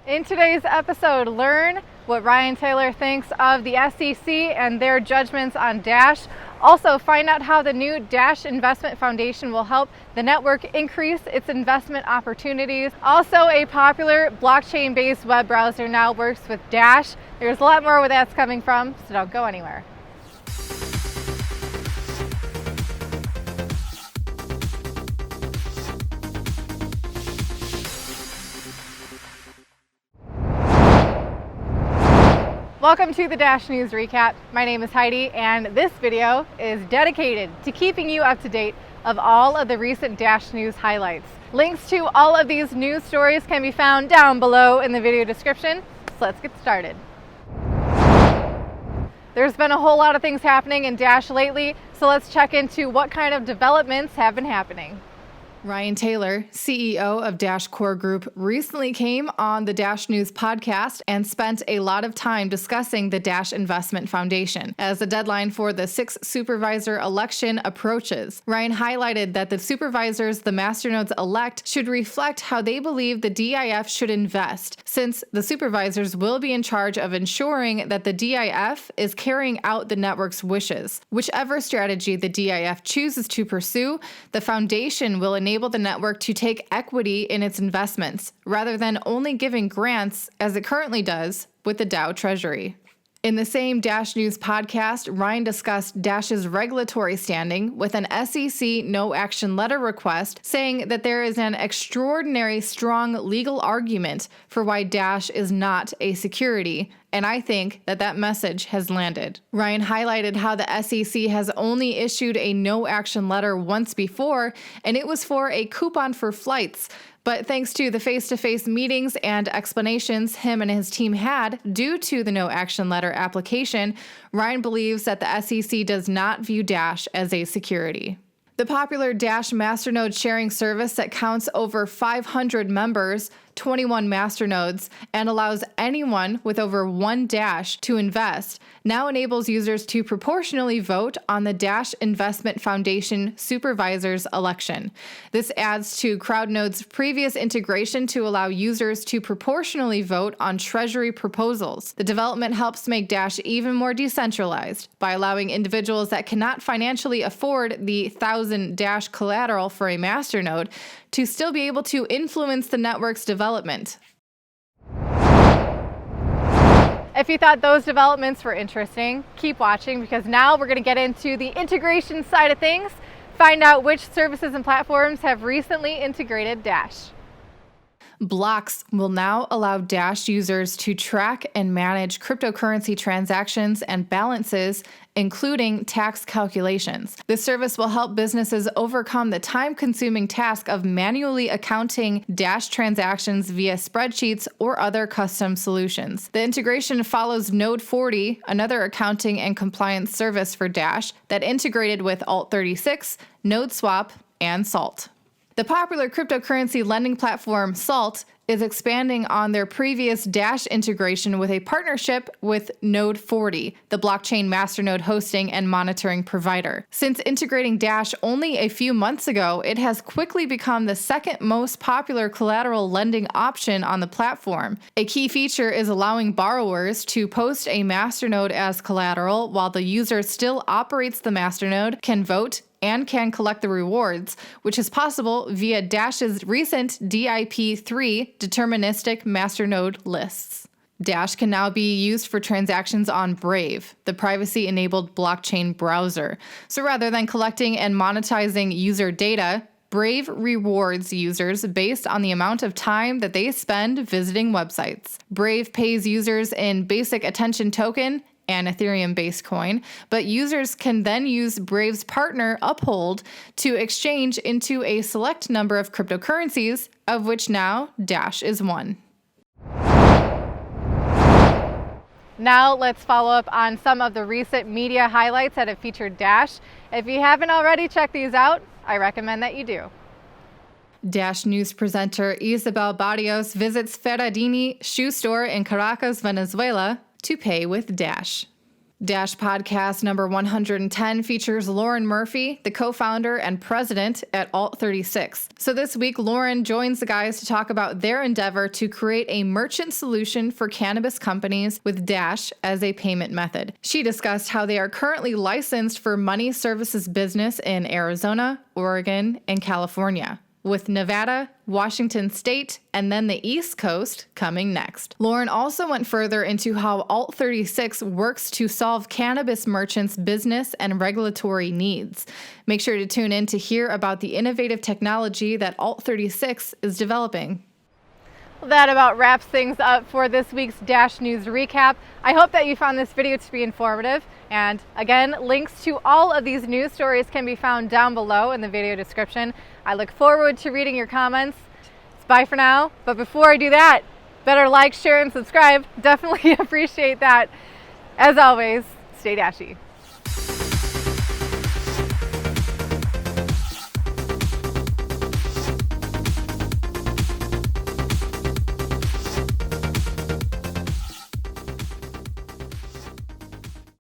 In today's episode, learn what Ryan Taylor thinks of the SEC and their judgments on Dash. Also, find out how the new Dash Investment Foundation will help the network increase its investment opportunities. Also, a popular blockchain-based web browser now works with Dash. There's a lot more where that's coming from, so don't go anywhere. Welcome to the Dash News Recap. My name is Heidi, and this video is dedicated to keeping you up to date of all of the recent Dash News highlights. Links to all of these news stories can be found down below in the video description. So let's get started. There's been a whole lot of things happening in Dash lately, so let's check into what kind of developments have been happening. Ryan Taylor, CEO of Dash Core Group, recently came on the Dash News podcast and spent a lot of time discussing the Dash Investment Foundation as the deadline for the 6th supervisor election approaches. Ryan highlighted that the supervisors the masternodes elect should reflect how they believe the DIF should invest, since the supervisors will be in charge of ensuring that the DIF is carrying out the network's wishes. Whichever strategy the DIF chooses to pursue, the foundation will enable the network to take equity in its investments, rather than only giving grants as it currently does with the DAO treasury. In the same Dash News podcast, Ryan discussed Dash's regulatory standing with an SEC no-action letter request, saying that there is an extraordinary strong legal argument for why Dash is not a security, and I think that message has landed. Ryan highlighted how the SEC has only issued a no-action letter once before, and it was for a coupon for flights. But thanks to the face-to-face meetings and explanations him and his team had due to the no-action letter application, Ryan believes that the SEC does not view Dash as a security. The popular Dash masternode sharing service that counts over 500 members, 21 masternodes, and allows anyone with over one Dash to invest, now enables users to proportionally vote on the Dash Investment Foundation Supervisors election. This adds to CrowdNode's previous integration to allow users to proportionally vote on treasury proposals. The development helps make Dash even more decentralized by allowing individuals that cannot financially afford the 1,000 Dash collateral for a masternode to still be able to influence the network's development. If you thought those developments were interesting, keep watching, because now we're going to get into the integration side of things, find out which services and platforms have recently integrated Dash. Blox will now allow Dash users to track and manage cryptocurrency transactions and balances, including tax calculations. This service will help businesses overcome the time-consuming task of manually accounting Dash transactions via spreadsheets or other custom solutions. The integration follows Node 40, another accounting and compliance service for Dash that integrated with Alt36, NodeSwap, and Salt. The popular cryptocurrency lending platform Salt is expanding on their previous Dash integration with a partnership with Node 40, the blockchain masternode hosting and monitoring provider. Since integrating Dash only a few months ago, it has quickly become the second most popular collateral lending option on the platform. A key feature is allowing borrowers to post a masternode as collateral while the user still operates the masternode, can vote, and can collect the rewards, which is possible via Dash's recent DIP3 deterministic masternode lists. Dash can now be used for transactions on Brave, the privacy-enabled blockchain browser. So rather than collecting and monetizing user data, Brave rewards users based on the amount of time that they spend visiting websites. Brave pays users in basic attention token, an Ethereum-based coin, but users can then use Brave's partner Uphold to exchange into a select number of cryptocurrencies, of which now Dash is one. Now let's follow up on some of the recent media highlights that have featured Dash. If you haven't already checked these out, I recommend that you do. Dash News presenter Isabel visits Ferradini shoe store in Caracas, Venezuela, to pay with Dash. Dash podcast number 110 features Lauren Murphy, the co-founder and president at Alt36. So this week, Lauren joins the guys to talk about their endeavor to create a merchant solution for cannabis companies with Dash as a payment method. She discussed how they are currently licensed for money services business in Arizona, Oregon, and California, with Nevada, Washington State, and then the East Coast coming next. Lauren also went further into how Alt36 works to solve cannabis merchants' business and regulatory needs. Make sure to tune in to hear about the innovative technology that Alt36 is developing. Well, that about wraps things up for this week's Dash News Recap. I hope that you found this video to be informative. And again, links to all of these news stories can be found down below in the video description. I look forward to reading your comments. It's bye for now. But before I do that, better like, share, and subscribe. Definitely appreciate that. As always, stay dashy.